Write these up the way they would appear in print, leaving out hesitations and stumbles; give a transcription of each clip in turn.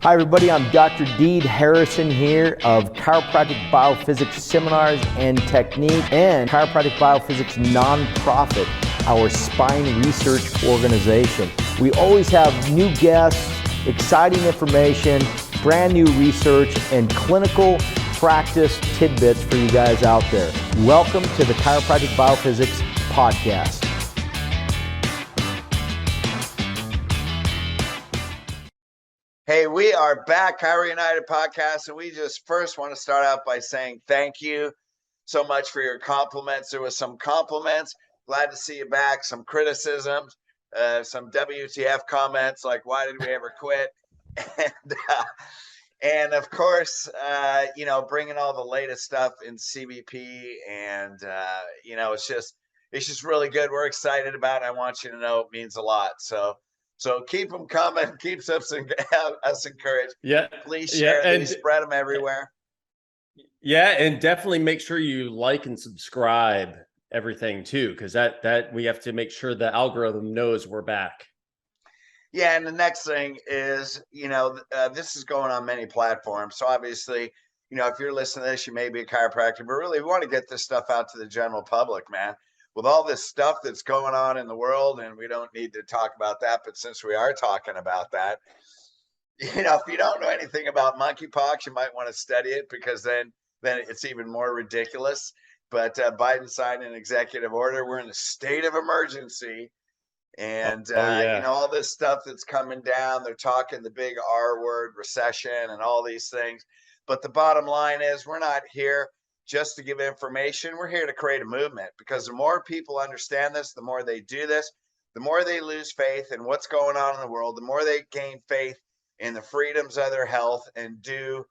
Hi everybody, I'm Dr. Deed Harrison here of Chiropractic Biophysics Seminars and Technique and Chiropractic Biophysics Nonprofit, our spine research organization. We always have new guests, exciting information, brand new research, and clinical practice tidbits for you guys out there. Welcome to the Chiropractic Biophysics Podcast. Hey, we are back, Chiro United Podcast, and we just first want to start out by saying thank you so much for your compliments. There was some compliments. Glad to see you back. Some criticisms, some WTF comments like, why did we ever quit? And of course, bringing all the latest stuff in CBP, and it's just really good. We're excited about it. I want you to know it means a lot. So keep them coming. Keeps us encouraged. Yeah. Please share these, spread them everywhere. Yeah, and definitely make sure you like and subscribe everything too, because that we have to make sure the algorithm knows we're back. Yeah, and the next thing is, this is going on many platforms. So obviously, if you're listening to this, you may be a chiropractor, but really we want to get this stuff out to the general public, man. With all this stuff that's going on in the world, and we don't need to talk about that, but since we are talking about that, if you don't know anything about monkeypox, you might want to study it, because then it's even more ridiculous. But Biden signed an executive order. We're in a state of emergency. And, all this stuff that's coming down, they're talking the big R word, recession, and all these things. But the bottom line is, we're not here just to give information. We're here to create a movement, because the more people understand this, the more they do this, the more they lose faith in what's going on in the world, the more they gain faith in the freedoms of their health and do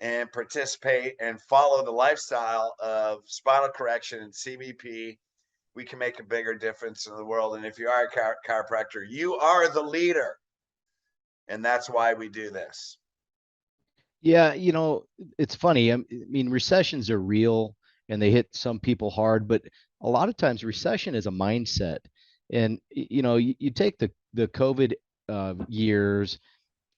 and participate and follow the lifestyle of spinal correction and CBP. We can make a bigger difference in the world. And if you are a chiropractor, you are the leader. And that's why we do this. Yeah, it's funny. I mean, recessions are real and they hit some people hard, but a lot of times recession is a mindset. And, you take the COVID years,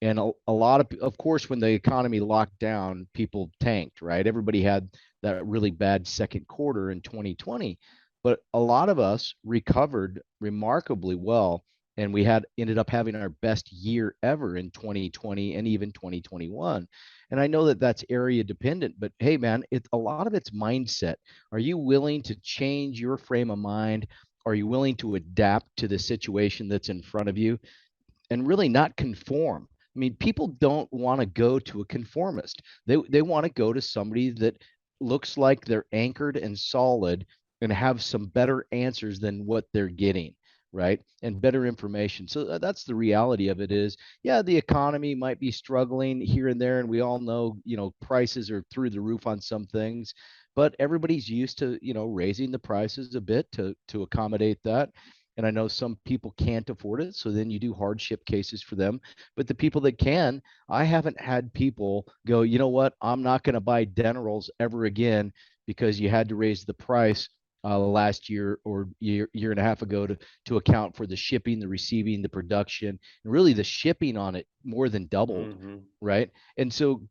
and a lot of course, when the economy locked down, people tanked, right? Everybody had that really bad second quarter in 2020, but a lot of us recovered remarkably well. And we ended up having our best year ever in 2020 and even 2021. And I know that that's area dependent, but hey, man, a lot of it's mindset. Are you willing to change your frame of mind? Are you willing to adapt to the situation that's in front of you and really not conform? I mean, people don't want to go to a conformist. They want to go to somebody that looks like they're anchored and solid and have some better answers than what they're getting, right? And better information. So that's the reality of it is, yeah, the economy might be struggling here and there, and we all know, prices are through the roof on some things, but everybody's used to, raising the prices a bit to accommodate that. And I know some people can't afford it, so then you do hardship cases for them. But the people that can, I haven't had people go, you know what, I'm not going to buy Dennerals ever again because you had to raise the price last year or year and a half ago to account for the shipping, the receiving, the production, and really the shipping on it more than doubled, right? And so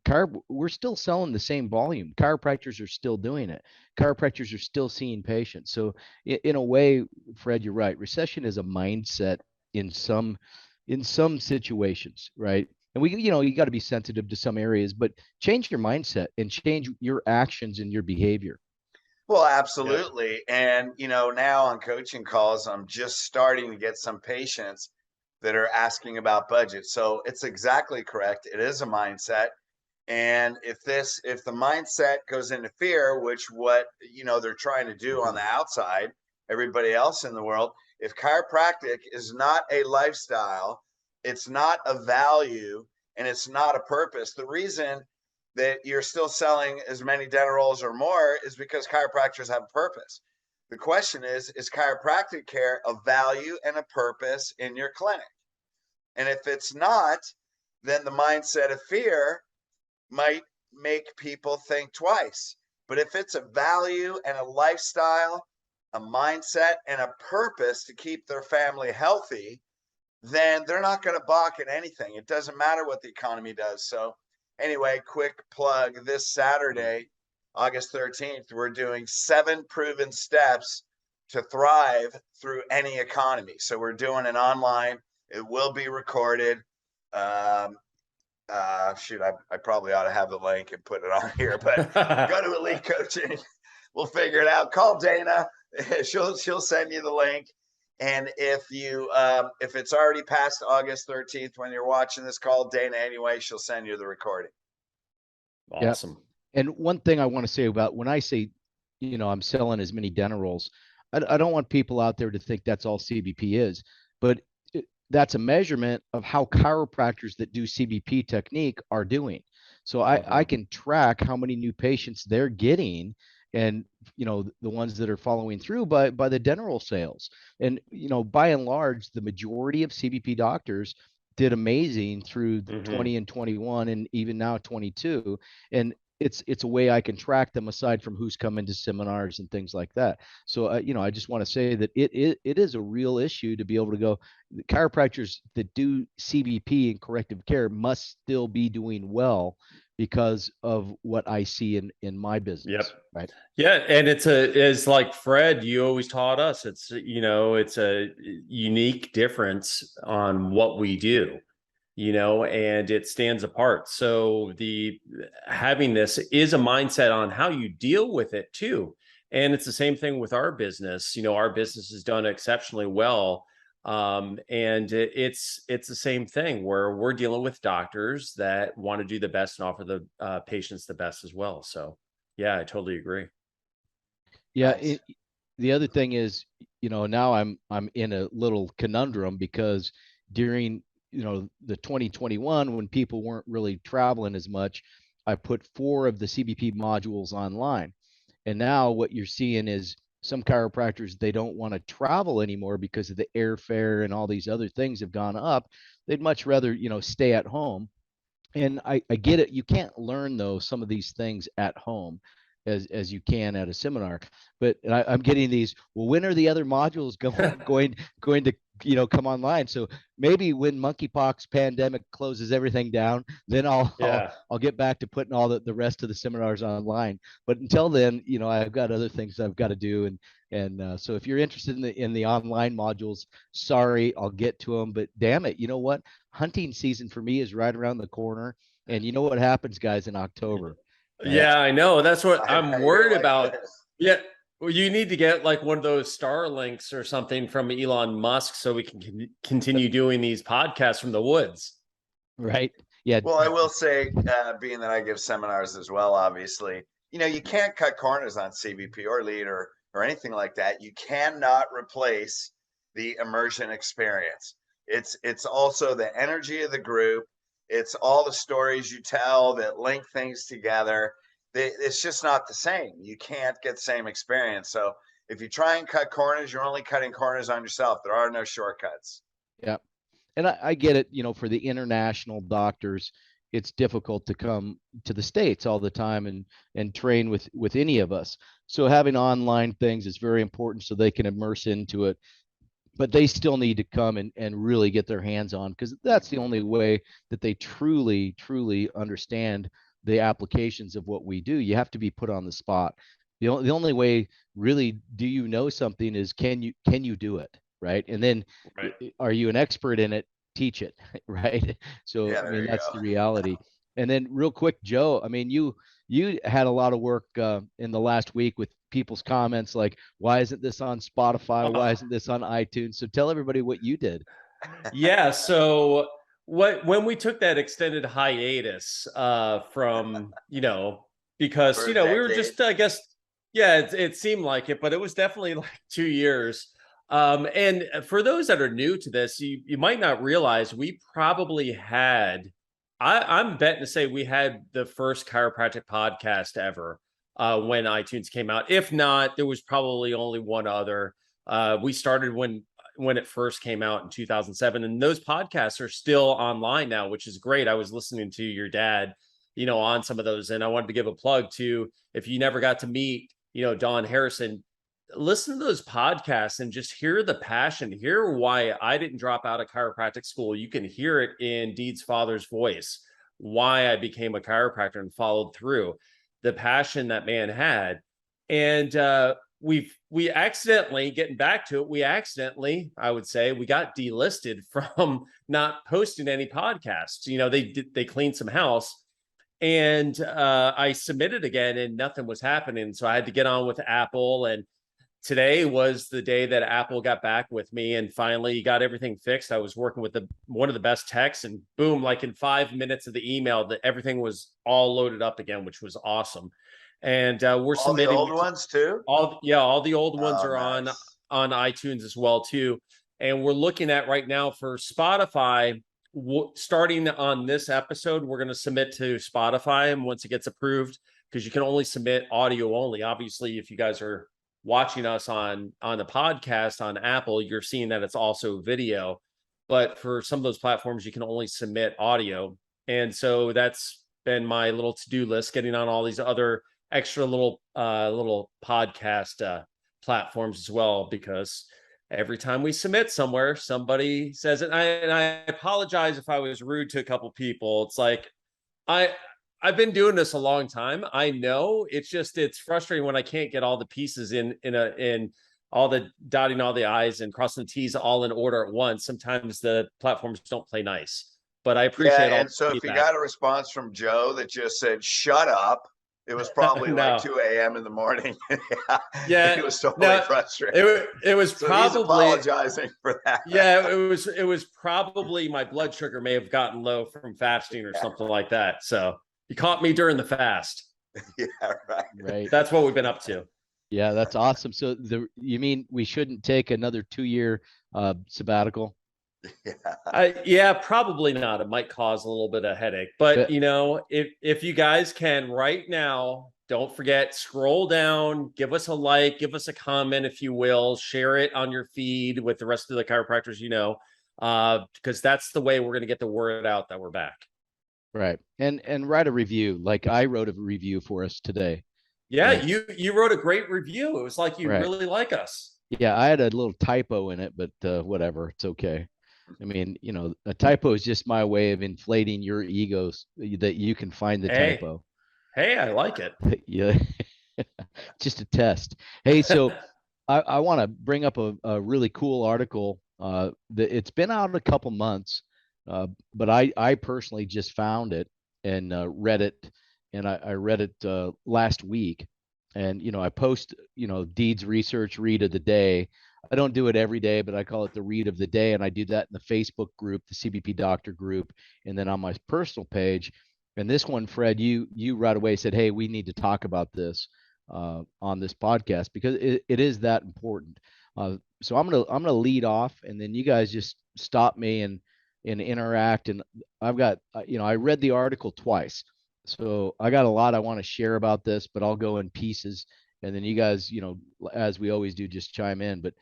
we're still selling the same volume. Chiropractors are still doing it. Chiropractors are still seeing patients. So in a way, Fred, you're right. Recession is a mindset in some situations, right? And you got to be sensitive to some areas, but change your mindset and change your actions and your behavior. Well, absolutely. Yeah. And, now on coaching calls, I'm just starting to get some patients that are asking about budget. So it's exactly correct. It is a mindset. And if the mindset goes into fear, which what, they're trying to do on the outside, everybody else in the world, if chiropractic is not a lifestyle, it's not a value, and it's not a purpose, the reason that you're still selling as many dental rolls or more is because chiropractors have a purpose. The question is chiropractic care a value and a purpose in your clinic? And if it's not, then the mindset of fear might make people think twice. But if it's a value and a lifestyle, a mindset and a purpose to keep their family healthy, then they're not going to balk at anything. It doesn't matter what the economy does. So anyway, quick plug, this Saturday, August 13th, we're doing 7 proven steps to thrive through any economy. So we're doing an online, it will be recorded. Shoot, I probably ought to have the link and put it on here, but go to Elite Coaching. We'll figure it out. Call Dana. She'll send you the link. And if it's already past August 13th when you're watching this, call Dana anyway. She'll send you the recording. Awesome. Yep. And one thing I want to say about when I say, I'm selling as many dental rolls, I don't want people out there to think that's all CBP is, but that's a measurement of how chiropractors that do CBP technique are doing. So I can track how many new patients they're getting, and the ones that are following through by the dental sales. And by and large, the majority of CBP doctors did amazing through 20 and 21, and even now 22. And it's a way I can track them aside from who's coming to seminars and things like that. So I just want to say that it is a real issue to be able to go. The chiropractors that do CBP and corrective care must still be doing well because of what I see in my business. Yep. Right. Yeah. And it's like Fred, you always taught us, it's a unique difference on what we do, and it stands apart. So having this is a mindset on how you deal with it too. And it's the same thing with our business. Our business has done exceptionally well. And it's the same thing where we're dealing with doctors that want to do the best and offer the patients the best as well. So yeah, I totally agree. Yeah. Nice. The other thing is, now I'm in a little conundrum because during, the 2021, when people weren't really traveling as much, I put 4 of the CBP modules online. And now what you're seeing is some chiropractors, they don't want to travel anymore because of the airfare and all these other things have gone up. They'd much rather, stay at home. And I get it. You can't learn though some of these things at home as you can at a seminar. But I'm getting these. Well, when are the other modules going to come online? So maybe when monkeypox pandemic closes everything down, then I'll get back to putting all the rest of the seminars online. But until then, I've got other things I've got to do. And so if you're interested in the online modules, sorry, I'll get to them. But damn it, you know what? Hunting season for me is right around the corner. And you know what happens, guys, in October? Right? Yeah, I know. That's what I'm worried like about. this. Yeah. Well, you need to get like one of those Starlinks or something from Elon Musk so we can continue doing these podcasts from the woods. Right. Yeah. Well, I will say, being that I give seminars as well, obviously, you can't cut corners on CBP or lead or anything like that. You cannot replace the immersion experience. It's also the energy of the group. It's all the stories you tell that link things together. It's just not the same. You can't get the same experience. So if you try and cut corners, you're only cutting corners on yourself. There are no shortcuts. Yeah. And I get it, for the international doctors, it's difficult to come to the States all the time and train with any of us. So having online things is very important so they can immerse into it. But they still need to come and really get their hands on, because that's the only way that they truly, truly understand the applications of what we do. You have to be put on the spot. The only way really do you know something is can you do it, right? And then are you an expert in it? Teach it, right? So Yeah, I mean that's go. the reality. And then real quick, Joe, I mean you had a lot of work in the last week with people's comments like, why isn't this on Spotify? Why isn't this on iTunes? So tell everybody what you did. Yeah. So when we took that extended hiatus from, because, For a we were decade. just, I guess, yeah, it seemed like it, but it was definitely like 2 years. And for those that are new to this, you might not realize we probably had, I'm betting to say we had the first chiropractic podcast ever when iTunes came out. If not, there was probably only one other. We started when it first came out in 2007, and those podcasts are still online now, which is great. I was listening to your dad, on some of those, and I wanted to give a plug to, if you never got to meet, Don Harrison, listen to those podcasts and just hear the passion, hear why I didn't drop out of chiropractic school. You can hear it in Deed's father's voice, why I became a chiropractor and followed through, the passion that man had. And we accidentally, getting back to it, we accidentally, I would say, we got delisted from not posting any podcasts. You know, they cleaned some house, and I submitted again and nothing was happening. So I had to get on with Apple, and today was the day that Apple got back with me and finally got everything fixed. I was working with one of the best techs, and boom, like in 5 minutes of the email, that everything was all loaded up again, which was awesome. And we're All the submitting old ones too? all the old ones Oh, are nice. on iTunes as well too. And we're looking at right now for Spotify. Starting on this episode, we're going to submit to Spotify, and once it gets approved, because you can only submit audio only. Obviously, if you guys are watching us on the podcast on Apple, you're seeing that it's also video. But for some of those platforms, you can only submit audio. And so that's been my little to-do list, getting on all these other extra little podcast platforms as well, because every time we submit somewhere, somebody says it. And I apologize if I was rude to a couple people. It's like I I've been doing this a long time. I know it's frustrating when I can't get all the pieces in all the dotting all the I's and crossing the T's all in order at once. Sometimes the platforms don't play nice, but I appreciate Yeah, all and the so if you feedback. got a response from Joe that just said "shut up," it was probably like No, 2 a.m. in the morning. Yeah, yeah, he was totally no, frustrated. it was So he's probably, apologizing for that. yeah, it was probably my blood sugar may have gotten low from fasting or something like that. So you caught me during the fast. Yeah, right. Right. That's what we've been up to. Yeah, that's awesome. So you mean we shouldn't take another 2-year sabbatical? Yeah. Yeah, probably not. It might cause a little bit of headache, but But you know, if you guys can right now, don't forget, scroll down, give us a like, give us a comment if you will, share it on your feed with the rest of the chiropractors you know, because that's the way we're going to get the word out that we're back. right. And write a review. Like I wrote a review for us today. Yeah, And you wrote a great review. It was like you right. really like us. Yeah, I had a little typo in it, but whatever, it's okay. I mean, a typo is just my way of inflating your egos that you can find the Hey, typo. hey, I like it. Yeah, just a test. Hey, so I want to bring up a really cool article. That it's been out a couple months, but I personally just found it and read it, and I read it last week. And I post Deeds Research Read of the Day. I don't do it every day, but I call it the Read of the Day, and I do that in the Facebook group, the CBP Doctor group, and then on my personal page. And this one, Fred, you right away said, "Hey, we need to talk about this on this podcast because it is that important." So I'm gonna lead off, and then you guys just stop me and interact. And I've got I read the article twice, so I got a lot I want to share about this, but I'll go in pieces, and then you guys, as we always do, just chime in. But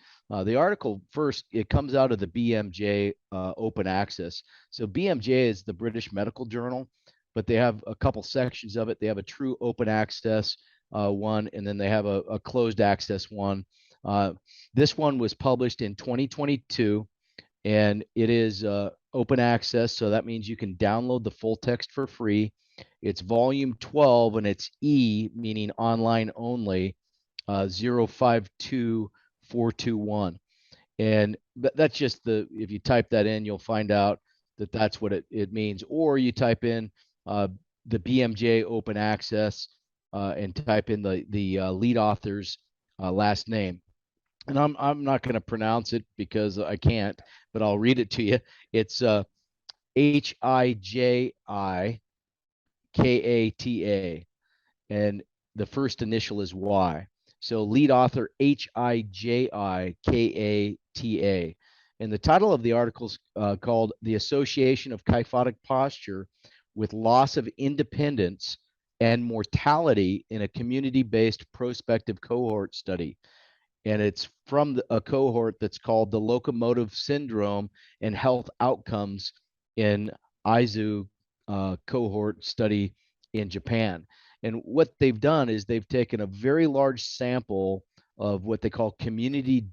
the article first, it comes out of the BMJ Open Access. So BMJ is the British Medical Journal, but they have a couple sections of it. They have a true open access one, and then they have a closed access one. Uh, this one was published in 2022, and it is open access, so that means you can download the full text for free. It's volume 12, and it's E, meaning online only, 052421. And that's just if you type that in, you'll find out that that's what it means. Or you type in uh, the BMJ open access and type in the lead author's last name. And I'm not going to pronounce it because I can't, but I'll read it to you. It's HIJIKATA, and the first initial is Y. So lead author HIJIKATA. And the title of the article is called "The Association of Kyphotic Posture with Loss of Independence and Mortality in a Community-Based Prospective Cohort Study." And it's from a cohort that's called the Locomotive Syndrome and Health Outcomes in Aizu Cohort Study in Japan. And what they've done is they've taken a very large sample of what they call community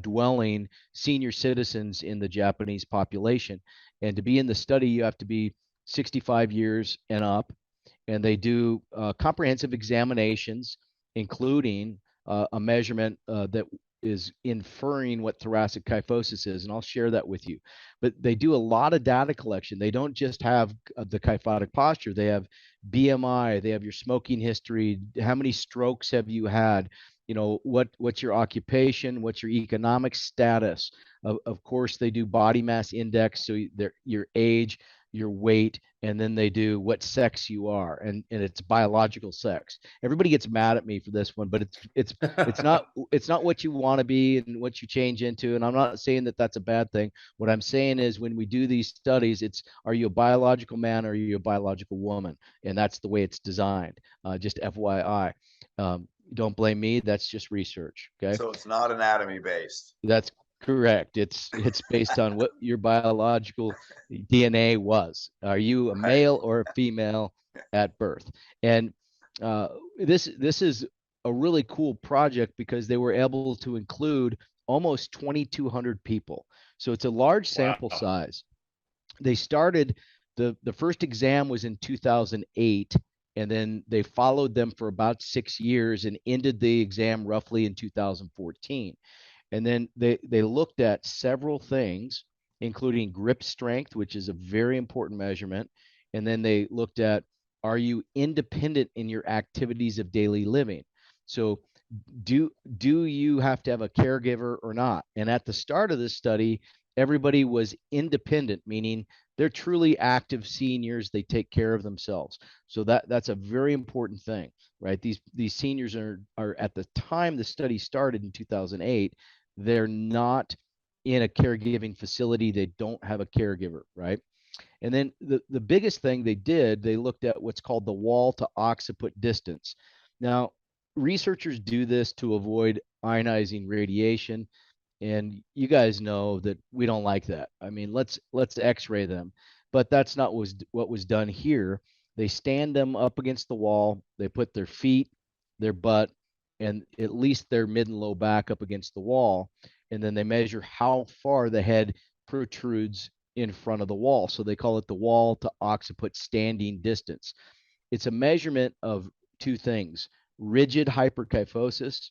dwelling senior citizens in the Japanese population. And to be in the study, you have to be 65 years and up. And they do comprehensive examinations, including a measurement that is inferring what thoracic kyphosis is, and I'll share that with you. But they do a lot of data collection. They don't just have the kyphotic posture, they have BMI, they have your smoking history, how many strokes have you had, what's your occupation, what's your economic status. Of course, they do body mass index, so your age, your weight, and then they do what sex you are, and it's biological sex. Everybody gets mad at me for this one, but it's not what you want to be and what you change into. And I'm not saying that that's a bad thing. What I'm saying is, when we do these studies, it's, are you a biological man or are you a biological woman? And that's the way it's designed. Just FYI. Don't blame me. That's just research. Okay. So it's not anatomy based. That's correct. It's based on what your biological DNA was. Are you a male or a female at birth? And this is a really cool project because they were able to include almost 2,200 people. So it's a large sample size. They started, the first exam was in 2008, and then they followed them for about 6 years and ended the exam roughly in 2014. And then they looked at several things, including grip strength, which is a very important measurement. And then they looked at, are you independent in your activities of daily living? So do you have to have a caregiver or not? And at the start of this study, everybody was independent, meaning they're truly active seniors. They take care of themselves. So that's a very important thing, right? These seniors are at the time the study started in 2008, they're not in a caregiving facility. They don't have a caregiver, right? And then the biggest thing they did, they looked at what's called the wall to occiput distance. Now, researchers do this to avoid ionizing radiation, and you guys know that we don't like that. I mean, let's x-ray them, but that's not what was done here. They stand them up against the wall, they put their feet, their butt, and at least their mid and low back up against the wall, and then they measure how far the head protrudes in front of the wall. So they call it the wall to occiput standing distance. It's a measurement of two things: rigid hyperkyphosis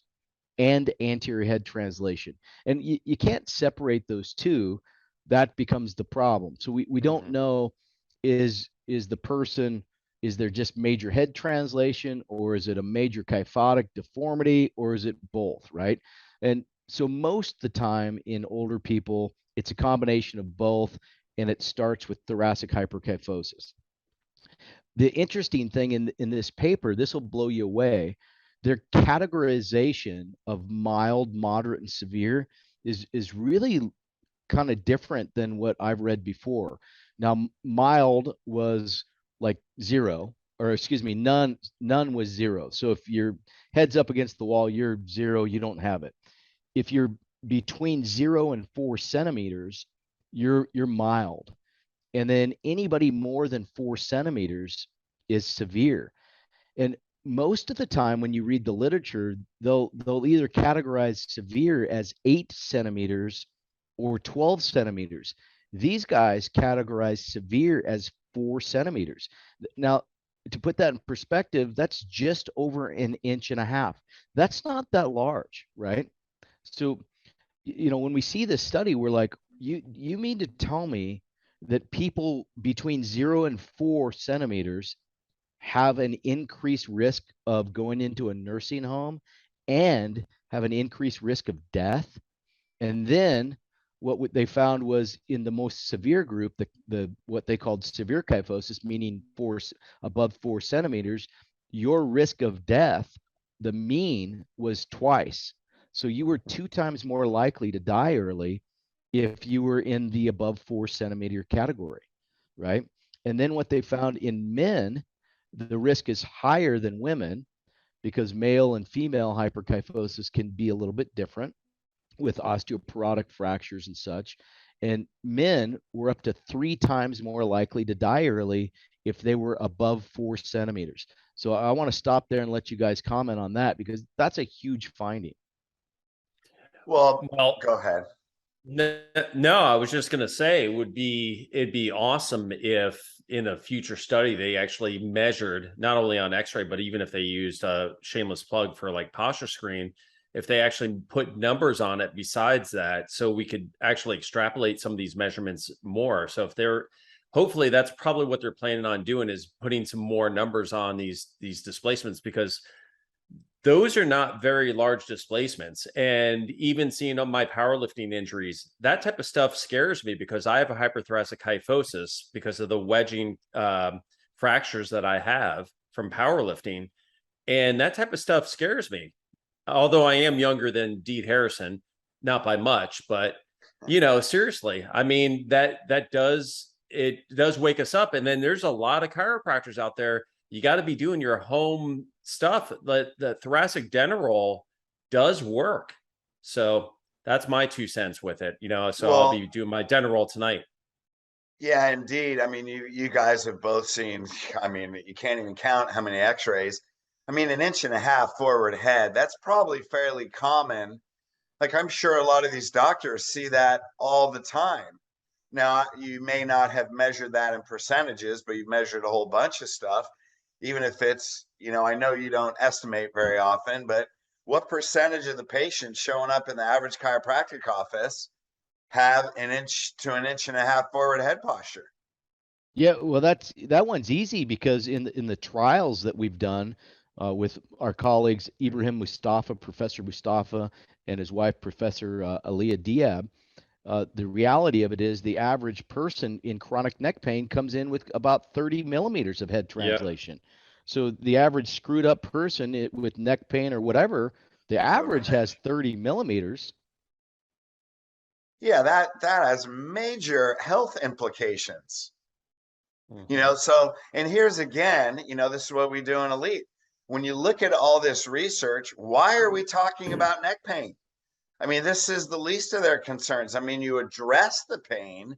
and anterior head translation. And you can't separate those two. That becomes the problem. So we don't know, is the person, is there just major head translation, or is it a major kyphotic deformity, or is it both, right? And so most of the time in older people, it's a combination of both, and it starts with thoracic hyperkyphosis. The interesting thing in this paper, this will blow you away, their categorization of mild, moderate, and severe is really kind of different than what I've read before. Now, mild was like zero, or excuse me, none was zero. So if your head's up against the wall, you're zero, you don't have it. If you're between 0 and 4 centimeters, you're mild. And then anybody more than 4 centimeters is severe. And most of the time when you read the literature, they'll either categorize severe as 8 centimeters or 12 centimeters. These guys categorize severe as 4 centimeters. Now, to put that in perspective, that's just over an inch and a half. That's not that large, right? So, when we see this study, we're like, you mean to tell me that people between 0 and 4 centimeters have an increased risk of going into a nursing home and have an increased risk of death? And then what they found was, in the most severe group, the what they called severe kyphosis, meaning above 4 centimeters, your risk of death, the mean was twice. So you were 2 times more likely to die early if you were in the above 4 centimeter category, right? And then what they found in men, the risk is higher than women, because male and female hyperkyphosis can be a little bit different with osteoporotic fractures and such. And men were up to 3 times more likely to die early if they were above 4 centimeters. So I want to stop there and let you guys comment on that, because that's a huge finding. Well, Well, go ahead. no, I was just going to say it'd be awesome if in a future study they actually measured not only on x-ray, but even if they used a shameless plug for like posture screen, if they actually put numbers on it besides that, so we could actually extrapolate some of these measurements more. So if they're hopefully that's probably what they're planning on doing, is putting some more numbers on these displacements, because those are not very large displacements. And even seeing on my powerlifting injuries, that type of stuff scares me, because I have a hyperthoracic kyphosis because of the wedging fractures that I have from powerlifting. And that type of stuff scares me. Although I am younger than Deed Harrison, not by much, but seriously, I mean, that does, it does wake us up. And then there's a lot of chiropractors out there. You got to be doing your home stuff. The thoracic Denerol does work. So that's my 2 cents with it, so I'll Well, be doing my Denerol tonight. yeah, indeed. I mean, you guys have both seen, I mean, you can't even count how many x-rays. I mean, an inch and a half forward head, that's probably fairly common. Like, I'm sure a lot of these doctors see that all the time. Now, you may not have measured that in percentages, but you've measured a whole bunch of stuff, even if it's, I know you don't estimate very often, but what percentage of the patients showing up in the average chiropractic office have an inch to an inch and a half forward head posture? Yeah, well, that one's easy because in the trials that we've done with our colleagues Ibrahim Mustafa, Professor Mustafa, and his wife Professor Aliyah Diab, the reality of it is the average person in chronic neck pain comes in with about 30 millimeters of head Yeah. translation. So the average screwed up person with neck pain or whatever, the average has 30 millimeters. Yeah, that has major health implications. Mhm. So, and here's again, this is what we do in Elite. When you look at all this research, why are we talking about neck pain? I mean, this is the least of their concerns. I mean, you address the pain,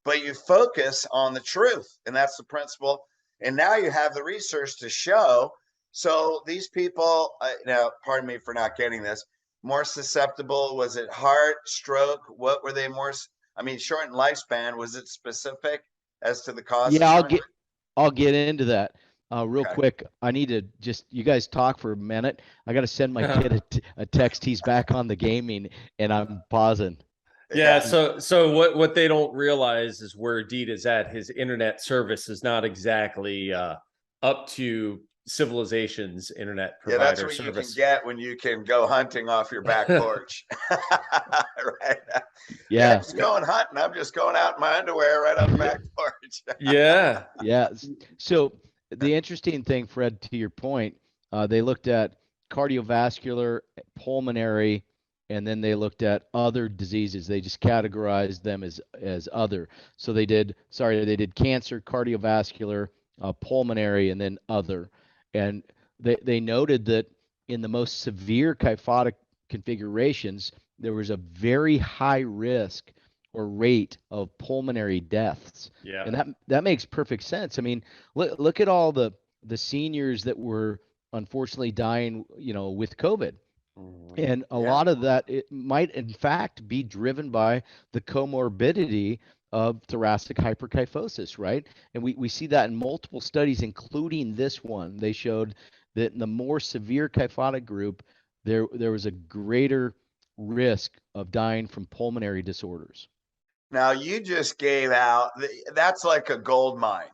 but you focus on the truth, and that's the principle. And now you have the research to show. So these people, now, pardon me for not getting this, more susceptible. Was it heart, stroke? What were they more? I mean, shortened lifespan. Was it specific as to the cause of Yeah, shortened? I'll get into that real Okay. quick. I need to just you guys talk for a minute. I got to send my kid a text. He's back on the gaming, and I'm pausing. Yeah, Yeah. so what they don't realize is where Deed is at. His internet service is not exactly up to civilization's internet Yeah, that's provider what you can service. get when you can go hunting off your back porch. Right. Yeah, Yeah, just going hunting. I'm just going out in my underwear right on the back porch. Yeah. yeah. So the interesting thing, Fred, to your point, they looked at cardiovascular, pulmonary, and then they looked at other diseases. They just categorized them as other. So they did cancer, cardiovascular, pulmonary, and then other. And they noted that in the most severe kyphotic configurations, there was a very high risk or rate of pulmonary deaths. Yeah. And that makes perfect sense. I mean, look at all the seniors that were unfortunately dying, with COVID. Mhm. And a Yeah. lot of that, it might in fact be driven by the comorbidity of thoracic hyperkyphosis, right? And we see that in multiple studies, including this one. They showed that in the more severe kyphotic group, there was a greater risk of dying from pulmonary disorders. Now you just gave out, that's like a gold mine,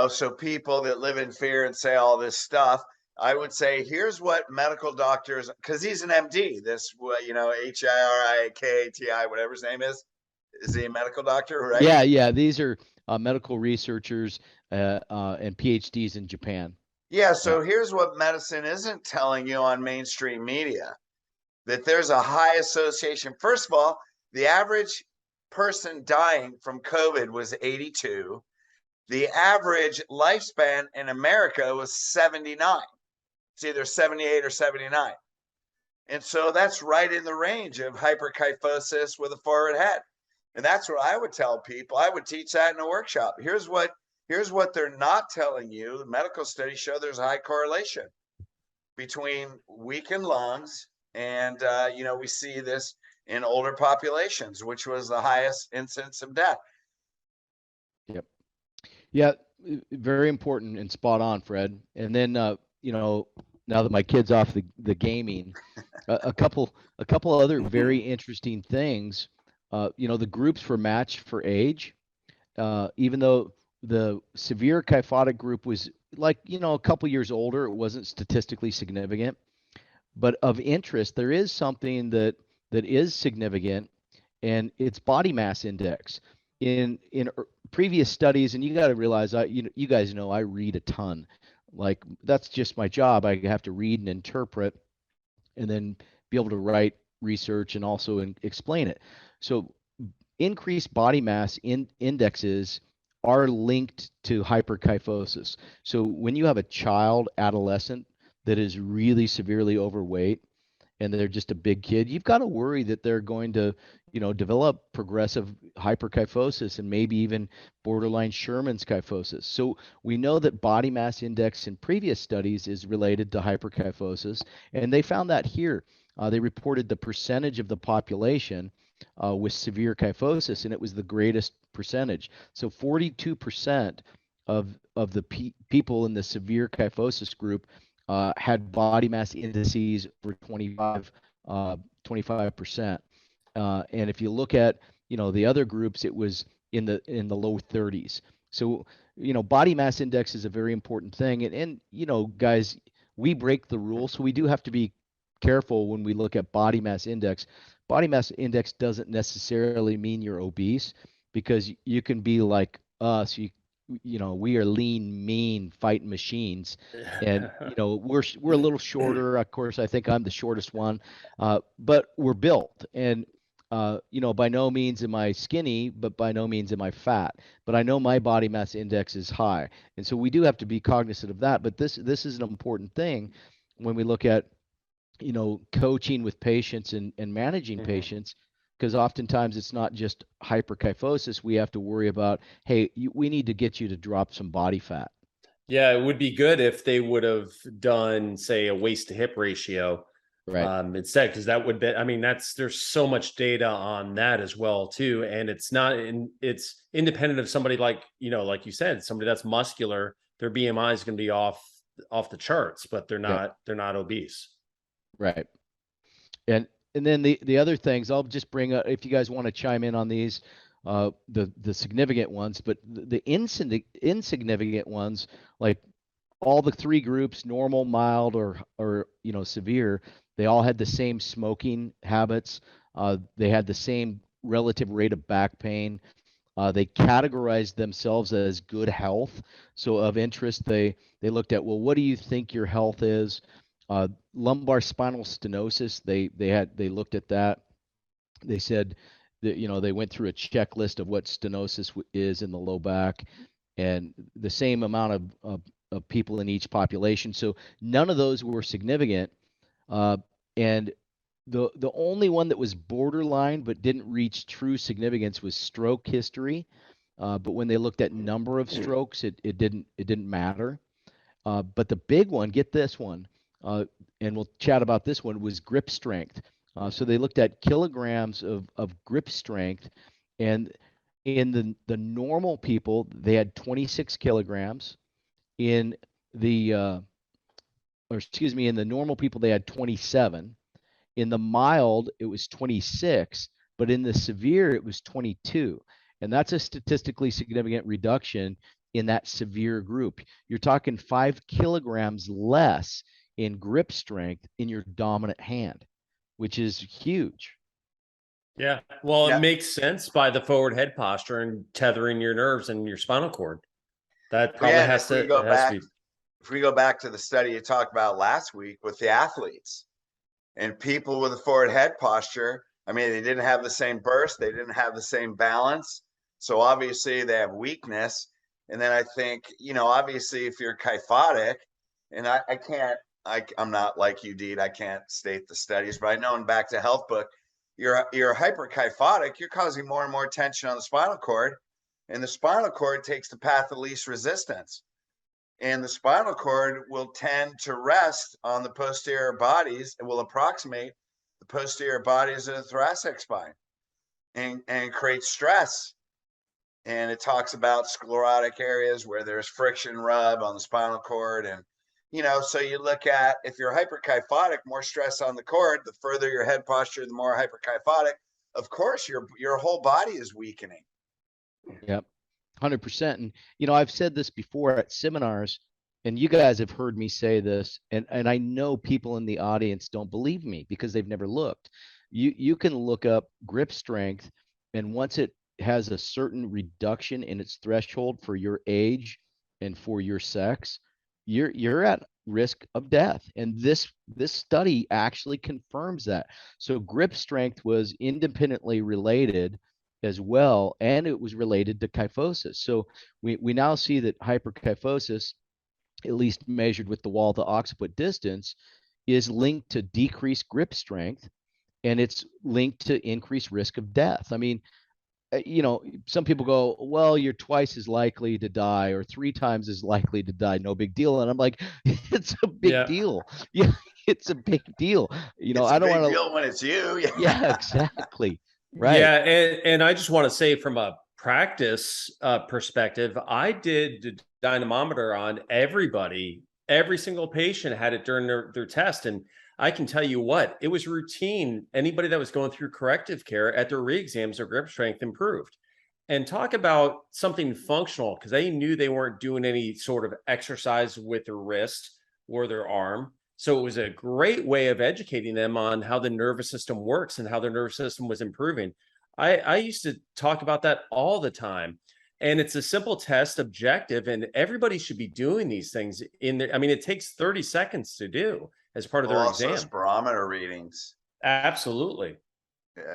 so people that live in fear and say all this stuff, I would say, here's what medical doctors, because he's an MD, this, HIRIKATI, whatever his name is he a medical doctor, right? Yeah. These are medical researchers and PhDs in Japan. Yeah. Yeah. So here's what medicine isn't telling you on mainstream media, that there's a high association. First of all, the average person dying from COVID was 82. The average lifespan in America was 79. It's either 78 or 79. And so that's right in the range of hyperkyphosis with a forward head. And that's what I would tell people. I would teach that in a workshop. Here's what they're not telling you. The medical studies show there's a high correlation between weakened lungs And, we see this in older populations, which was the highest incidence of death. Yep. Yeah, very important and spot on, Fred. And then, now that my kid's off the gaming, a couple other very interesting things. The groups were matched for age. Even though the severe kyphotic group was like, a couple years older, it wasn't statistically significant. But of interest, there is something that is significant, and it's body mass index. In previous studies, and you got to realize, you guys know I read a ton. Like that's just my job. I have to read and interpret, and then be able to write research and also explain it. So increased body mass indexes are linked to hyperkyphosis. So when you have a child, adolescent that is really severely overweight and they're just a big kid, you've got to worry that they're going to, develop progressive hyperkyphosis and maybe even borderline Sherman's kyphosis. So we know that body mass index in previous studies is related to hyperkyphosis, and they found that here. They reported the percentage of the population with severe kyphosis, and it was the greatest percentage. So 42% of the people in the severe kyphosis group had body mass indices for 25%. And if you look at, the other groups, it was in the low 30s. So, body mass index is a very important thing. And guys, we break the rules, so we do have to be careful when we look at body mass index. Body mass index doesn't necessarily mean you're obese, because you can be like us. We are lean, mean, fighting machines, and we're a little shorter. Of course, I think I'm the shortest one, but we're built. And by no means am I skinny, but by no means am I fat. But I know my body mass index is high, and so we do have to be cognizant of that. But this is an important thing when we look at coaching with patients and managing patients, because oftentimes it's not just hyperkyphosis. We have to worry about, hey, we need to get you to drop some body fat. Yeah, it would be good if they would have done, say, a waist to hip ratio Right. Instead, because that would be, I mean, there's so much data on that as well too, and it's independent of somebody like like you said, somebody that's muscular, their BMI is going to be off the charts, but they're Yep. not obese. Right. And then the other things I'll just bring up, if you guys want to chime in on these, the significant ones, but the insignificant ones, like all the three groups, normal, mild, or severe, they all had the same smoking habits. They had the same relative rate of back pain. They categorized themselves as good health. So of interest, they looked at, well, what do you think your health is? Lumbar spinal stenosis, they looked at that. They said that they went through a checklist of what stenosis is in the low back, and the same amount of people in each population. So none of those were significant, and the only one that was borderline but didn't reach true significance was stroke history. But when they looked at number of strokes, it didn't matter. But the big one, get this one, and we'll chat about this one, was grip strength. So they looked at kilograms of grip strength, and in the normal people, they had 26 kilograms. In in the normal people, they had 27. In the mild, it was 26, but in the severe, it was 22. And that's a statistically significant reduction in that severe group. You're talking 5 kilograms less in grip strength in your dominant hand, which is huge. Yeah. Well, Yeah. it makes sense by the forward head posture and tethering your nerves and your spinal cord. That probably Yeah, and has to be. if we go back to the study you talked about last week with the athletes and people with a forward head posture, I mean, they didn't have the same burst, they didn't have the same balance. So obviously they have weakness. And then I think, obviously if you're kyphotic, and I'm not like you, Deed, I can't state the studies, but I know in Back to Health book, you're hyperkyphotic, you're causing more and more tension on the spinal cord. And the spinal cord takes the path of least resistance. And the spinal cord will tend to rest on the posterior bodies. It will approximate the posterior bodies of the thoracic spine and creates stress. And it talks about sclerotic areas where there's friction rub on the spinal cord. And, so you look at, if you're hyperkyphotic, more stress on the cord, the further your head posture, the more hyperkyphotic. Of course, your whole body is weakening. Yep. 100%. And, I've said this before at seminars, and you guys have heard me say this, and I know people in the audience don't believe me because they've never looked. You can look up grip strength, and once it has a certain reduction in its threshold for your age and for your sex, you're at risk of death. And this study actually confirms that. So grip strength was independently related as well, and it was related to kyphosis. So we now see that hyperkyphosis, at least measured with the wall to occiput distance, is linked to decreased grip strength, and it's linked to increased risk of death. I mean, some people go, well, you're twice as likely to die or 3 times as likely to die. No big deal. And I'm like, it's a big deal. Yeah, it's a big deal. I don't want to deal when it's you. Yeah, exactly. Right. Yeah, and I just want to say from a practice perspective, I did the dynamometer on everybody. Every single patient had it during their test. And I can tell you what, it was routine. Anybody that was going through corrective care at their re-exams, their grip strength improved. And talk about something functional, because they knew they weren't doing any sort of exercise with their wrist or their arm. So it was a great way of educating them on how the nervous system works and how their nervous system was improving. I used to talk about that all the time. And it's a simple test, objective, and everybody should be doing these things in there. I mean, it takes 30 seconds to do as part of their Also, exam. barometer readings Absolutely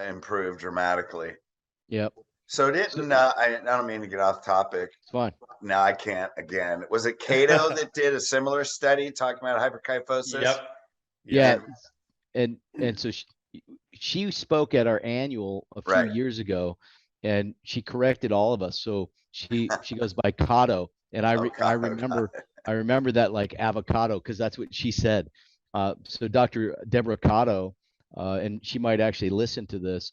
improved dramatically. Yep. So I don't mean to get off topic. It's fine. No, I can't again. Was it Cato that did a similar study talking about hyperkyphosis? Yep. Yeah. And so she spoke at our annual a few years ago, and she corrected all of us. So she goes by Cato, and I remember that like avocado, because that's what she said. So Dr. Deborah Cato, and she might actually listen to this.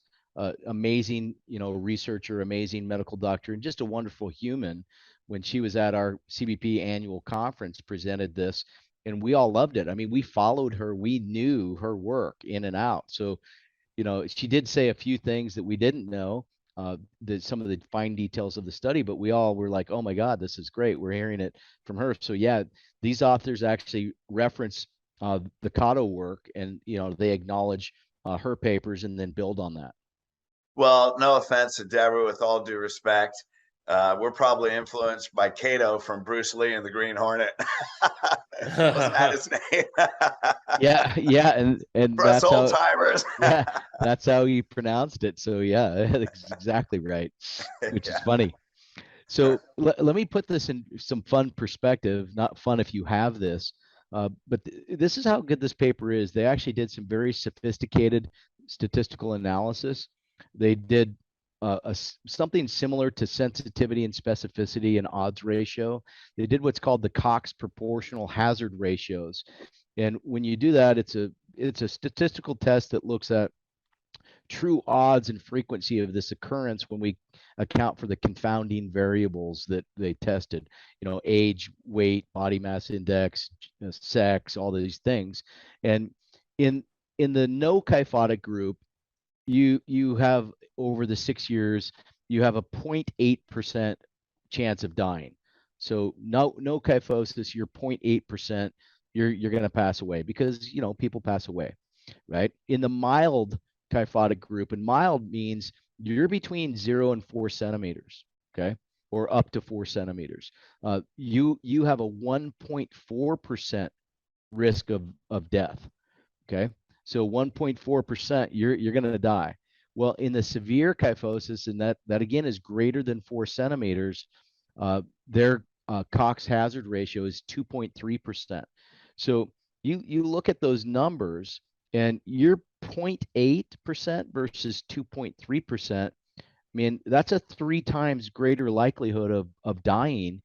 Amazing, researcher, amazing medical doctor, and just a wonderful human. When she was at our CBP annual conference, presented this, and we all loved it. I mean, we followed her. We knew her work in and out. So, she did say a few things that we didn't know, some of the fine details of the study, but we all were like, oh my God, this is great. We're hearing it from her. So yeah, these authors actually reference the Cato work, and, they acknowledge her papers and then build on that. Well, no offense to Deborah, with all due respect. We're probably influenced by Cato from Bruce Lee and the Green Hornet. Wasn't that his name? Yeah, and For that's us old timers. Yeah, that's how he pronounced it. So yeah, that's exactly right, which is funny. So let me put this in some fun perspective. Not fun if you have this, but this is how good this paper is. They actually did some very sophisticated statistical analysis. They did something similar to sensitivity and specificity and odds ratio. They did what's called the Cox proportional hazard ratios. And when you do that, it's a statistical test that looks at true odds and frequency of this occurrence when we account for the confounding variables that they tested, age, weight, body mass index, sex, all these things. And in the no kyphotic group, you have, over the 6 years, you have a 0.8% chance of dying. So no kyphosis, you're 0.8%, you're going to pass away, because people pass away, right? In the mild kyphotic group, and mild means you're between 0 and 4 centimeters, okay, or up to 4 centimeters. You have a 1.4% risk of death, okay. So 1.4%, you're going to die. Well, in the severe kyphosis, and that again is greater than 4 centimeters, their Cox hazard ratio is 2.3%. So you look at those numbers, and you're 0.8% versus 2.3%. I mean, that's a 3 times greater likelihood of dying,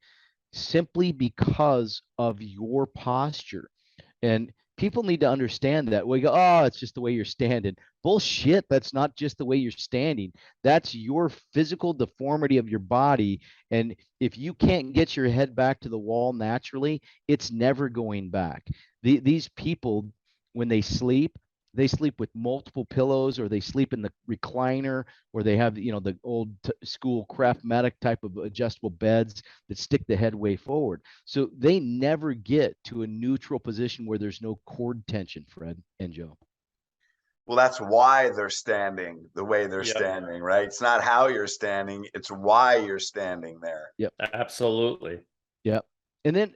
simply because of your posture. And people need to understand that. We go, oh, it's just the way you're standing. Bullshit. That's not just the way you're standing. That's your physical deformity of your body. And if you can't get your head back to the wall naturally, it's never going back. These people, when they sleep with multiple pillows, or they sleep in the recliner, or they have, the old school Craftmatic type of adjustable beds that stick the head way forward. So they never get to a neutral position where there's no cord tension, Fred and Joe. Well, that's why they're standing the way they're Yep. standing, right? It's not how you're standing, it's why you're standing there. Yep. Absolutely. Yep. And then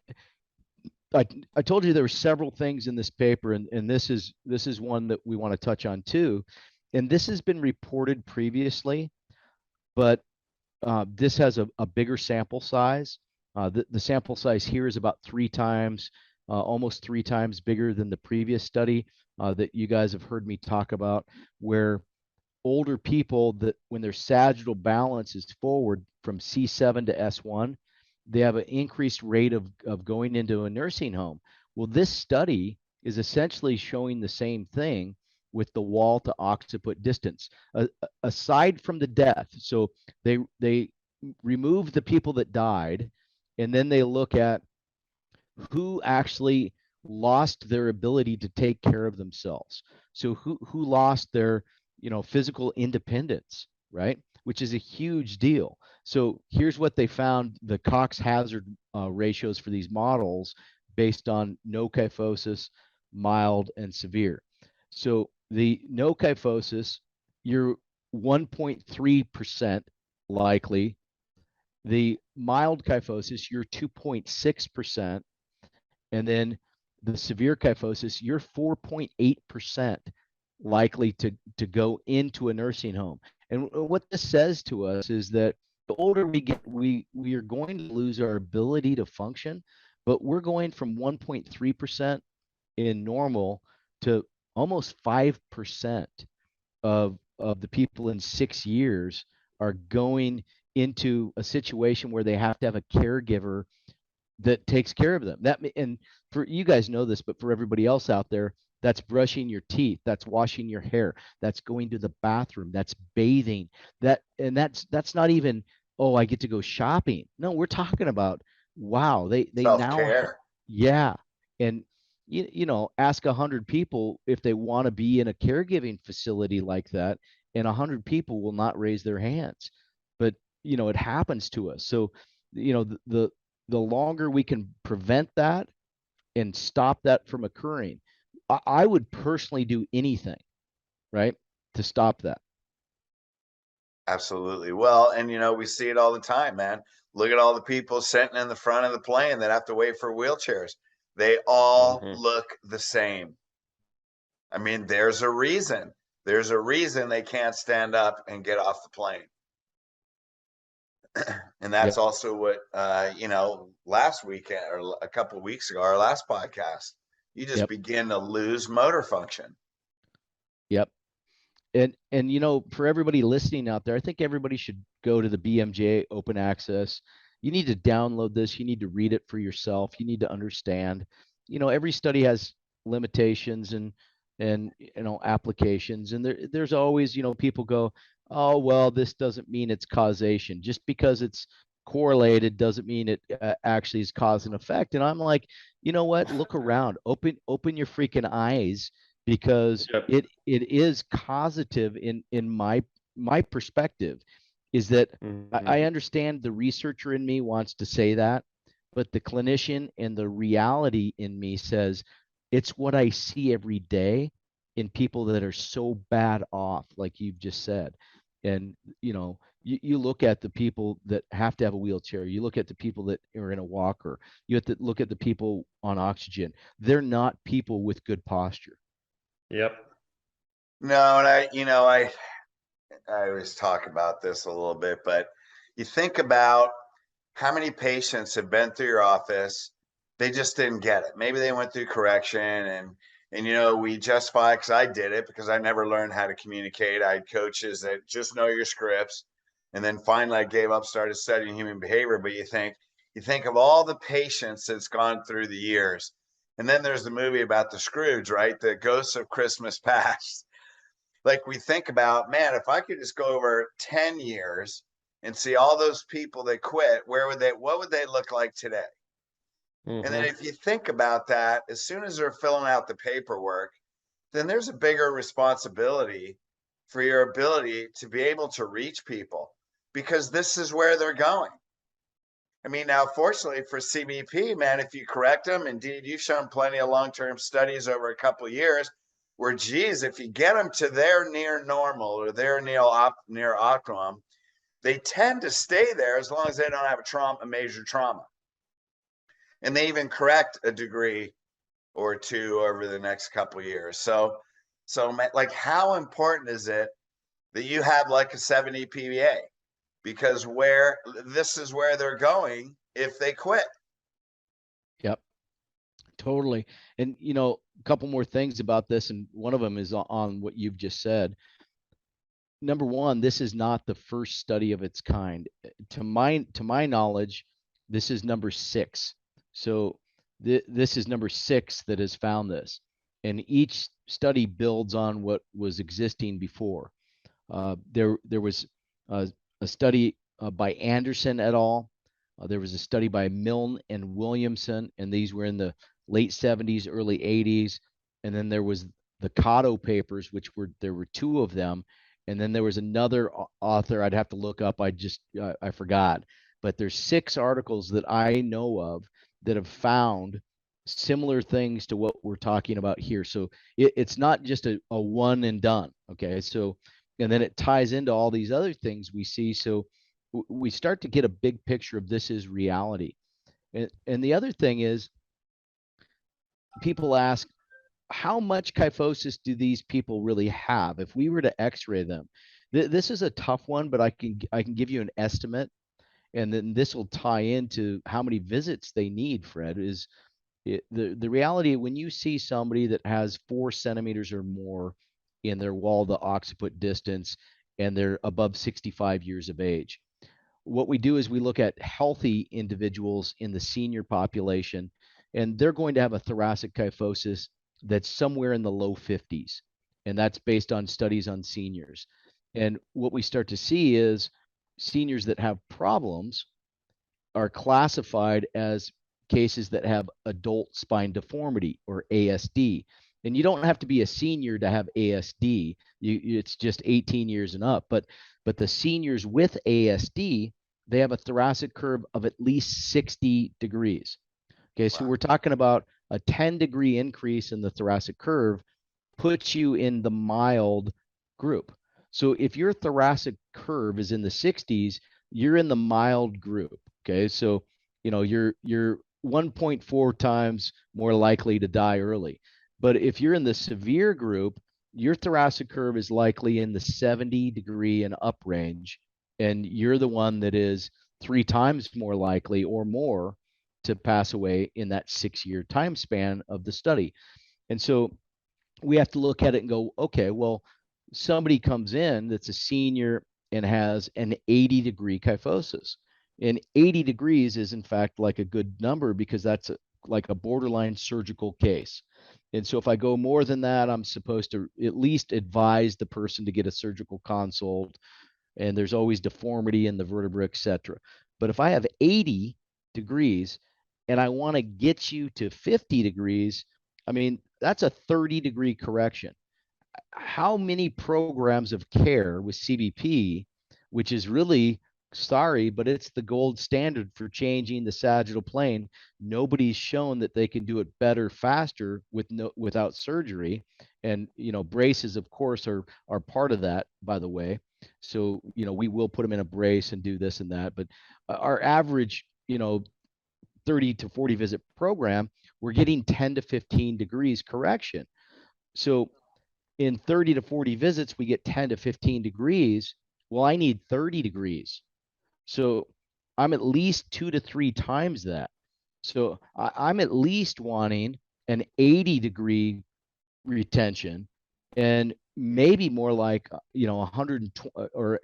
I told you there were several things in this paper, and this is one that we want to touch on too. And this has been reported previously, but this has a bigger sample size. The sample size here is about almost three times bigger than the previous study that you guys have heard me talk about, where older people, that when their sagittal balance is forward from C7 to S1, they have an increased rate of going into a nursing home. Well, this study is essentially showing the same thing with the wall to occiput distance, aside from the death. So they remove the people that died, and then they look at who actually lost their ability to take care of themselves. So who lost their, physical independence, right? Which is a huge deal. So here's what they found: the Cox hazard ratios for these models based on no kyphosis, mild, and severe. So the no kyphosis, you're 1.3% likely. The mild kyphosis, you're 2.6%. And then the severe kyphosis, you're 4.8% likely to go into a nursing home. And what this says to us is that the older we get, we are going to lose our ability to function, but we're going from 1.3% in normal to almost 5% of the people in 6 years are going into a situation where they have to have a caregiver that takes care of them. And for you guys know this, but for everybody else out there, that's brushing your teeth, that's washing your hair, that's going to the bathroom, that's bathing. That's not even, oh, I get to go shopping. No, we're talking about, wow, they now, Self-care. yeah. And ask 100 people if they want to be in a caregiving facility like that, and 100 people will not raise their hands. But it happens to us. So the longer we can prevent that and stop that from occurring, I would personally do anything, right, to stop that. Absolutely. Well, and we see it all the time, man. Look at all the people sitting in the front of the plane that have to wait for wheelchairs. They all look the same. I mean, there's a reason. There's a reason they can't stand up and get off the plane. And that's also what last weekend or a couple of weeks ago, our last podcast, you just begin to lose motor function. Yep. And for everybody listening out there, I think everybody should go to the BMJ open access. You need to download this. You need to read it for yourself. You need to understand. Every study has limitations and applications, and there's always, people go, oh, well, this doesn't mean it's causation. Just because it's correlated doesn't mean it actually is cause and effect. And I'm like, you know what? Look around. Open your freaking eyes, because it is causative in my perspective. Is that I understand the researcher in me wants to say that, but the clinician and the reality in me says it's what I see every day in people that are so bad off, like you've just said. And you look at the people that have to have a wheelchair, you look at the people that are in a walker, you have to look at the people on oxygen. They're not people with good posture. Yep. No, and I always talk about this a little bit, but you think about how many patients have been through your office, they just didn't get it. Maybe they went through correction and we justify, because I did it, because I never learned how to communicate. I had coaches that just know your scripts. And then finally I gave up, started studying human behavior. But you think of all the patients that's gone through the years, And then there's the movie about the Scrooge, right? The Ghosts of Christmas Past. Like we think about, man, if I could just go over 10 years and see all those people that quit, what would they look like today? And then if you think about that, as soon as they're filling out the paperwork, then there's a bigger responsibility for your ability to be able to reach people, because this is where they're going. I mean, now, fortunately for CBP, man, if you correct them, indeed, you've shown plenty of long-term studies over a couple of years where, geez, if you get them to their near normal or their near optimum, they tend to stay there as long as they don't have a major trauma. And they even correct a degree or two over the next couple of years. So like, how important is it that you have like a 70 PVA? Because this is where they're going if they quit. Yep, totally. And, a couple more things about this, and one of them is on what you've just said. Number one, this is not the first study of its kind. To my knowledge, this is number 6. So this is number 6 that has found this, and each study builds on what was existing before. There was a study by Anderson et al. There was a study by Milne and Williamson, and these were in the late 70s, early 80s. And then there was the Cotto papers, there were 2 of them. And then there was another author I'd have to look up. I forgot. But there's 6 articles that I know of that have found similar things to what we're talking about here. So it's not just a one and done. Okay. So, and then it ties into all these other things we see. So we start to get a big picture of this is reality. And the other thing is, people ask, how much kyphosis do these people really have? If we were to x-ray them, this is a tough one, but I can give you an estimate, and then this will tie into how many visits they need. Fred, the reality when you see somebody that has 4 centimeters or more in their wall to occiput distance and they're above 65 years of age, what we do is we look at healthy individuals in the senior population, and they're going to have a thoracic kyphosis that's somewhere in the low 50s. And that's based on studies on seniors. And what we start to see is seniors that have problems are classified as cases that have adult spine deformity, or ASD. And you don't have to be a senior to have ASD. It's just 18 years and up. But the seniors with ASD, they have a thoracic curve of at least 60 degrees. Okay, so we're talking about a 10-degree increase in the thoracic curve puts you in the mild group. So if your thoracic curve is in the 60s, you're in the mild group. Okay, so you're 1.4 times more likely to die early. But if you're in the severe group, your thoracic curve is likely in the 70-degree and up range, and you're the one that is 3 times more likely or more to pass away in that 6-year time span of the study. And so we have to look at it and go, okay, well, somebody comes in that's a senior and has an 80-degree kyphosis. And 80 degrees is in fact like a good number, because that's like a borderline surgical case. And so if I go more than that, I'm supposed to at least advise the person to get a surgical consult. And there's always deformity in the vertebra, etc. But if I have 80 degrees and I want to get you to 50 degrees, I mean, that's a 30-degree correction. How many programs of care with CBP, which is really, sorry, but it's the gold standard for changing the sagittal plane. Nobody's shown that they can do it better, faster without surgery. And braces, of course, are part of that, by the way. So we will put them in a brace and do this and that. But our average 30 to 40 visit program, we're getting 10 to 15 degrees correction. So in 30 to 40 visits, we get 10 to 15 degrees. Well, I need 30 degrees. So I'm at least 2 to 3 times that. So I'm at least wanting an 80-degree retention, and maybe more like 120 or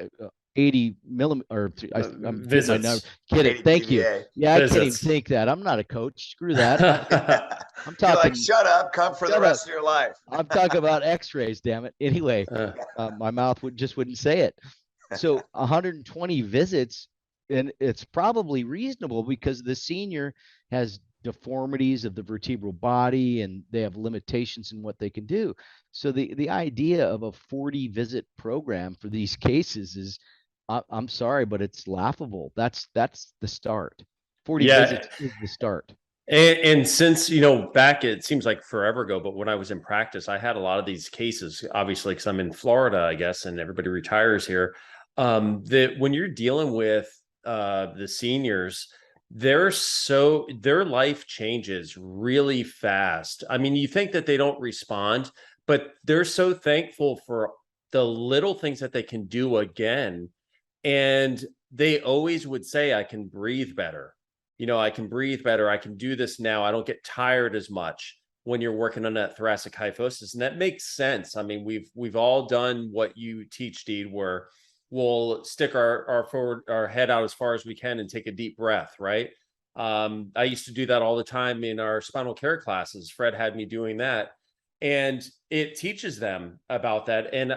80 millimeter, or I'm visits. Get it. Thank you. PVA. Yeah, Visits. I can't even think that. I'm not a coach. Screw that. I'm You're like, talking, shut up, come for the shut up. rest of your life. I'm talking about x-rays, damn it. Anyway, Uh, my mouth wouldn't say it. So 120 visits, and it's probably reasonable because the senior has deformities of the vertebral body and they have limitations in what they can do. So the idea of a 40 visit program for these cases is, I'm sorry, but it's laughable. That's the start. 40 yeah. visits is the start. And since, back, it seems like forever ago, but when I was in practice, I had a lot of these cases, obviously, because I'm in Florida, I guess, and everybody retires here. That when you're dealing with the seniors, their life changes really fast. I mean, you think that they don't respond, but they're so thankful for the little things that they can do again. And they always would say, I can breathe better. I can breathe better. I can do this now. I don't get tired as much when you're working on that thoracic kyphosis. And that makes sense. I mean, we've all done what you teach, Deed, where we'll stick our head out as far as we can and take a deep breath, right? I used to do that all the time in our spinal care classes. Fred had me doing that. And it teaches them about that. And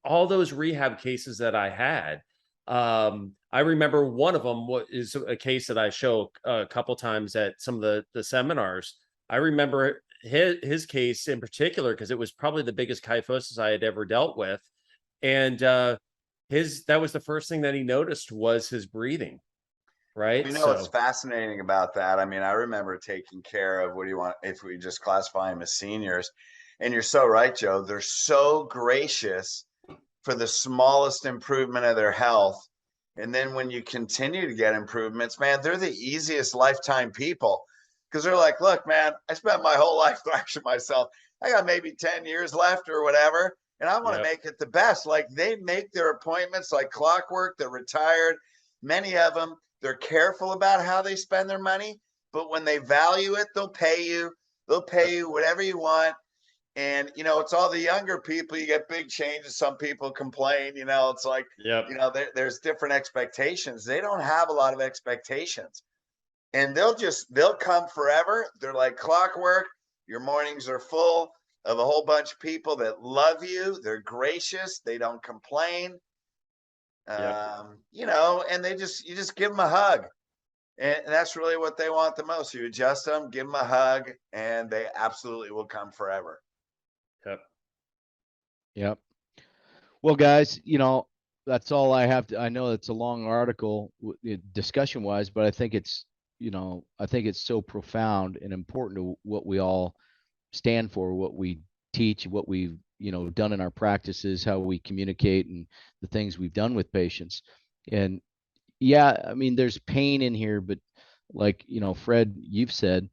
all those rehab cases that I had, I remember one of them is a case that I show a couple times at some of the seminars. I remember his case in particular because it was probably the biggest kyphosis I had ever dealt with, and that was the first thing that he noticed was his breathing. Right. You know what's So fascinating about that? I mean, I remember taking care of, what do you want, if we just classify them as seniors. And you're so right, Joe. They're so gracious for the smallest improvement of their health. And then when you continue to get improvements, man, they're the easiest lifetime people because they're like, look, man, I spent my whole life thrashing myself. I got maybe 10 years left or whatever. And I want to yeah, make it the best. Like they make their appointments like clockwork. They're retired. Many of them, they're careful about how they spend their money. But when they value it, they'll pay you. They'll pay you whatever you want. And, it's all the younger people. You get big changes. Some people complain, it's like, yep, there's different expectations. They don't have a lot of expectations. And they'll come forever. They're like clockwork. Your mornings are full of a whole bunch of people that love you. They're gracious. They don't complain. yep. And you just give them a hug. And that's really what they want the most. You adjust them, give them a hug, and they absolutely will come forever. Yep. Yep. Well, guys, that's all I have to. I know it's a long article discussion wise, but I think it's so profound and important to what we all stand for, what we teach, what we've, done in our practices, how we communicate, and the things we've done with patients. And yeah, I mean, there's pain in here, but like, Fred, you've said,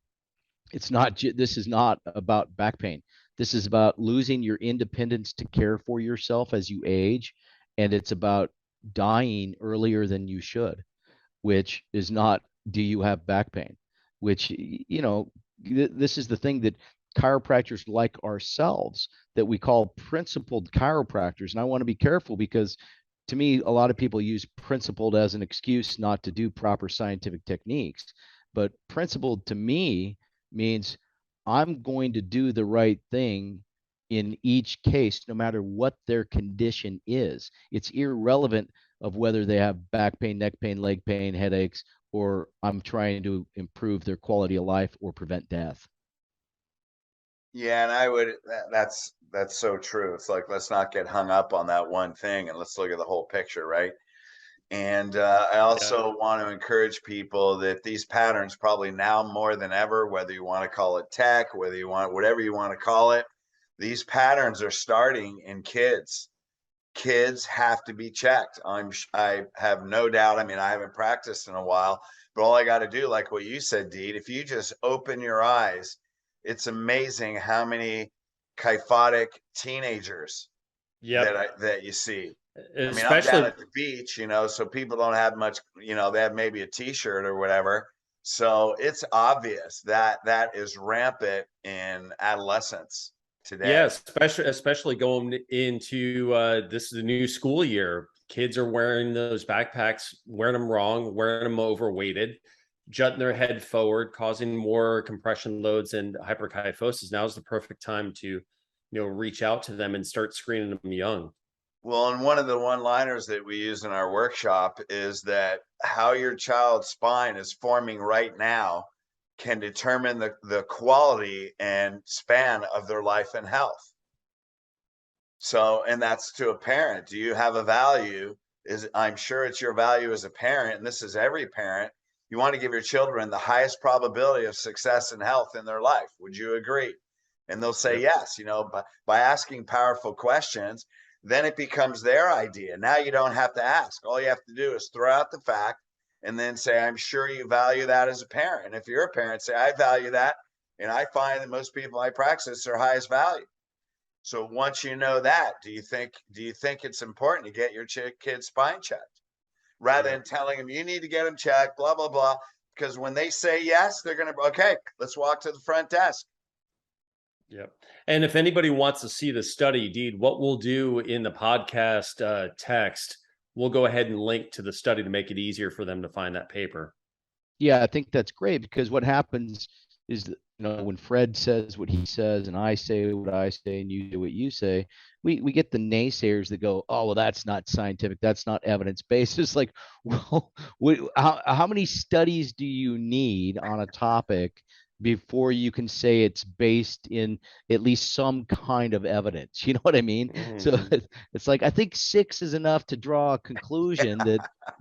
this is not about back pain. This is about losing your independence to care for yourself as you age, and it's about dying earlier than you should, which is not, do you have back pain? Which, this is the thing that chiropractors like ourselves, that we call principled chiropractors. And I want to be careful because to me, a lot of people use principled as an excuse not to do proper scientific techniques. But principled to me means I'm going to do the right thing in each case, no matter what their condition is. It's irrelevant of whether they have back pain, neck pain, leg pain, headaches, or I'm trying to improve their quality of life or prevent death. Yeah, and I would that's so true. It's like, let's not get hung up on that one thing and let's look at the whole picture, right? And I Yeah. also want to encourage people that these patterns, probably now more than ever, whether you want to call it tech, whether you want whatever you want to call it, these patterns are starting in kids. Kids have to be checked. I have no doubt. I mean, I haven't practiced in a while, but all I got to do, like what you said, Deed, if you just open your eyes, it's amazing how many kyphotic teenagers Yep. that you see. I mean, I'm down Especially, at the beach, so people don't have much, they have maybe a t-shirt or whatever. So it's obvious that that is rampant in adolescence yeah, today. especially going into this is a new school year. Kids are wearing those backpacks, wearing them wrong, wearing them overweighted. jutting their head forward, causing more compression loads and hyperkyphosis, now is the perfect time to, reach out to them and start screening them young. Well, and one of the one-liners that we use in our workshop is that how your child's spine is forming right now can determine the quality and span of their life and health. So, and that's to a parent. Do you have a value? I'm sure it's your value as a parent, and this is every parent. You want to give your children the highest probability of success and health in their life. Would you agree? And they'll say yes, by asking powerful questions, then it becomes their idea. Now you don't have to ask. All you have to do is throw out the fact and then say, I'm sure you value that as a parent. And if you're a parent, say, I value that. And I find that most people I practice their highest value. So once you know that, do you think it's important to get your kid's spine checked rather than telling them you need to get them checked, blah, blah, blah? Because when they say yes, they're going to, okay, let's walk to the front desk. Yep. And if anybody wants to see the study, Deed, what we'll do in the podcast text, we'll go ahead and link to the study to make it easier for them to find that paper. Yeah, I think that's great, because what happens is that, when Fred says what he says and I say what I say and you do what you say, we get the naysayers that go, oh, well, that's not scientific, that's not evidence-based. It's like, well, how many studies do you need on a topic before you can say it's based in at least some kind of evidence? You know what I mean? So it's like, I think 6 is enough to draw a conclusion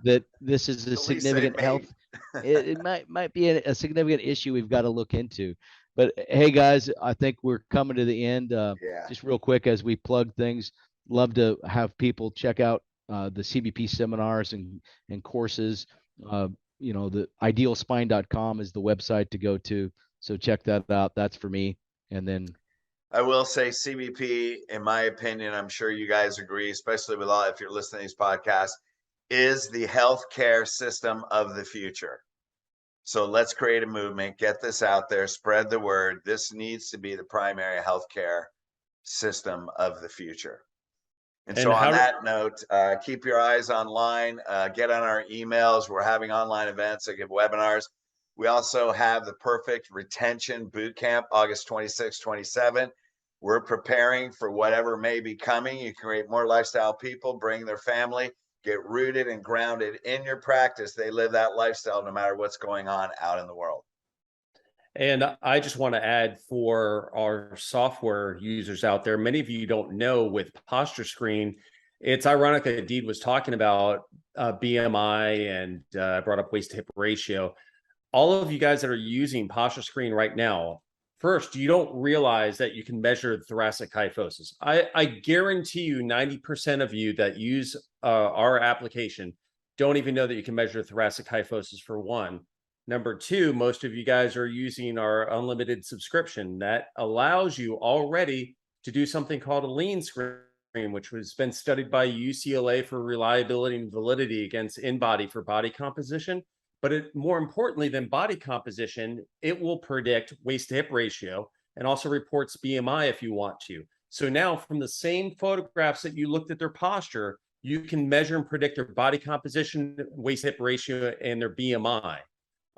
that this is a significant health. It might be a significant issue we've got to look into. But hey, guys, I think we're coming to the end. Just real quick as we plug things, love to have people check out the CBP seminars and courses. The idealspine.com is the website to go to. So check that out. That's for me. And then I will say CBP, in my opinion, I'm sure you guys agree, especially with if you're listening to these podcasts, is the healthcare system of the future. So let's create a movement, get this out there, spread the word. This needs to be the primary healthcare system of the future. And so on that note, keep your eyes online, get on our emails. We're having online events. I give webinars. We also have the Perfect Retention Bootcamp, August 26, 27. We're preparing for whatever may be coming. You can create more lifestyle people, bring their family, get rooted and grounded in your practice. They live that lifestyle no matter what's going on out in the world. And I just want to add for our software users out there, many of you don't know with Posture Screen, it's ironic that Deed was talking about BMI and brought up waist to hip ratio. All of you guys that are using Posture Screen right now, first, you don't realize that you can measure thoracic kyphosis. I guarantee you 90% of you that use our application don't even know that you can measure thoracic kyphosis, for one. Number two, most of you guys are using our unlimited subscription that allows you already to do something called a lean screen, which has been studied by UCLA for reliability and validity against InBody for body composition. But more importantly than body composition, it will predict waist to hip ratio and also reports BMI if you want to. So now from the same photographs that you looked at their posture, you can measure and predict their body composition, waist to hip ratio, and their BMI.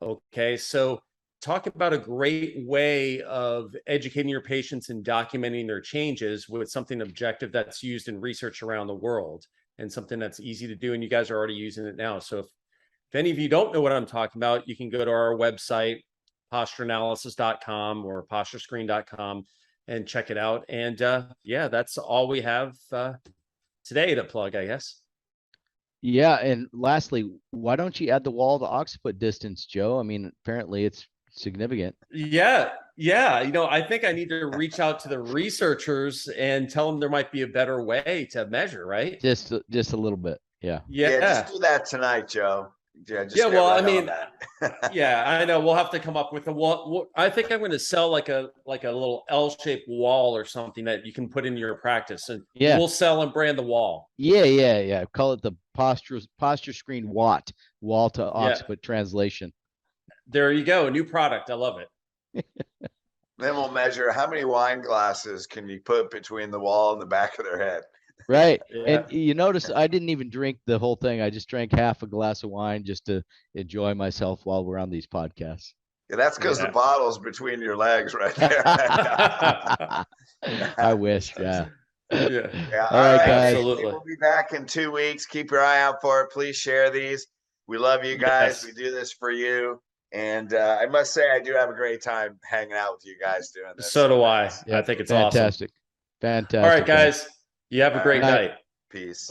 Okay, so talk about a great way of educating your patients and documenting their changes with something objective that's used in research around the world and something that's easy to do. And you guys are already using it now. So if any of you don't know what I'm talking about, you can go to our website, postureanalysis.com or posturescreen.com, and check it out. And yeah, that's all we have today to plug, I guess. Yeah, and lastly, why don't you add the wall to occiput distance, Joe? I mean, apparently it's significant. Yeah. I think I need to reach out to the researchers and tell them there might be a better way to measure, right? Just a little bit. Yeah. Just do that tonight, Joe. Well, I mean, yeah, I know we'll have to come up with a wall. I think I'm going to sell like a little L-shaped wall or something that you can put in your practice, and we'll sell and brand the wall. Yeah. Call it the posture screen wall to occiput translation. There you go, a new product. I love it. Then we'll measure how many wine glasses can you put between the wall and the back of their head. Right. Yeah. And you notice I didn't even drink the whole thing. I just drank half a glass of wine just to enjoy myself while we're on these podcasts. Yeah, that's because the bottle's between your legs right there. I wish. Yeah. Yeah. Yeah. All right, guys. Absolutely. We'll be back in 2 weeks. Keep your eye out for it. Please share these. We love you guys. Yes. We do this for you. And I must say, I do have a great time hanging out with you guys doing this. So do I. Yeah, I think it's fantastic. awesome. Fantastic. All right, guys. You have a great night. night. Peace.